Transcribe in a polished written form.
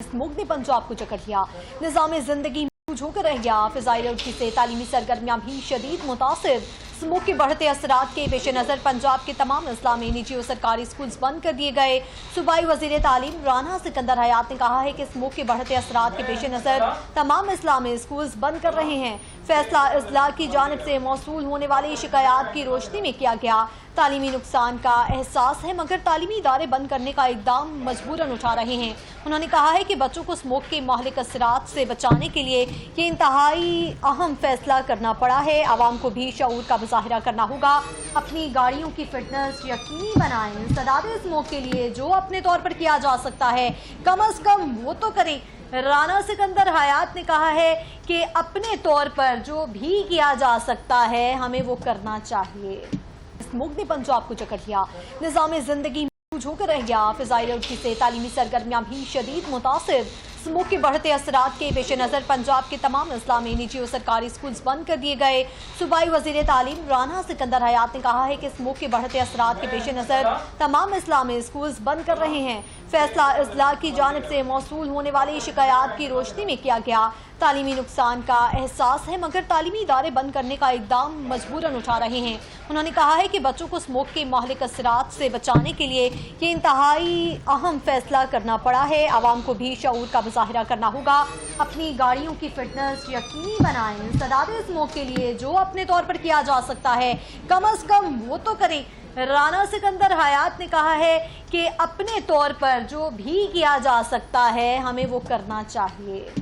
Smoke ने पंजाब को जकड़ लिया, निज़ाम जिंदगी झोंकर रह गया। फिजाई रोटी से तालीमी सरगर्मियां भी शदीद मुतासिर। स्मोक के बढ़ते असरात के पेश नज़र पंजाब के तमाम इस्लामी निजी और सरकारी स्कूल्स बंद कर दिए गए। सूबाई वज़ीर तालीम राना सिकंदर हयात ने कहा है कि स्मोक के बढ़ते असरात के पेश नज़र तमाम इस्लामी स्कूल्स बंद कर रहे हैं। फैसला इज़्ला की जानिब से मौसूल होने वाली शिकायत की रोशनी में किया गया। तालीमी नुकसान का एहसास है मगर तालीमी इदारे बंद करने का इक़दाम मजबूरन उठा रहे हैं। उन्होंने कहा है कि बच्चों को स्मोक के महलिक असरात से बचाने के लिए ये इंतहाई अहम फैसला करना पड़ा है। आवाम को भी शऊर का मुजाहिरा करना होगा। अपनी गाड़ियों की फिटनेस यकीनी बनाएं। सदादे स्मोक के लिए जो अपने तौर पर किया जा सकता है कम अज कम वो तो करें। राना सिकंदर हयात ने कहा है कि अपने तौर पर जो भी किया जा सकता है हमें वो करना चाहिए। स्मोक ने पंजाब को जकड़ लिया, निज़ाम जिंदगी झोंकर रह गया। फिजाई रोटी से तालीमी सरगर्मियां भी शदीद मुतासिर। स्मोक के बढ़ते असरात के पेश नज़र पंजाब के तमाम इस्लामी निजी और सरकारी स्कूल्स बंद कर दिए गए। सूबाई वज़ीर तालीम राना सिकंदर हयात ने कहा है कि स्मोक के बढ़ते असरात के पेश नज़र तमाम इस्लामी स्कूल्स बंद कर रहे हैं। फैसला इज़्ला की जानिब से मौसूल होने वाली शिकायत की रोशनी में किया गया। तालीमी नुकसान का एहसास है मगर तालीमी इदारे बंद करने का इक़दाम मजबूरन उठा रहे हैं। उन्होंने कहा है कि बच्चों को स्मोक के महलिक असरात से बचाने के लिए ये इंतहाई अहम फैसला करना पड़ा है। आवाम को भी शऊर का मुजाहिरा करना होगा। अपनी गाड़ियों की फिटनेस यकीनी बनाएं। सदादे स्मोक के लिए जो अपने तौर पर किया जा सकता है कम अज कम वो तो करें। राना सिकंदर हयात ने कहा है कि अपने तौर पर जो भी किया जा सकता है हमें वो करना चाहिए।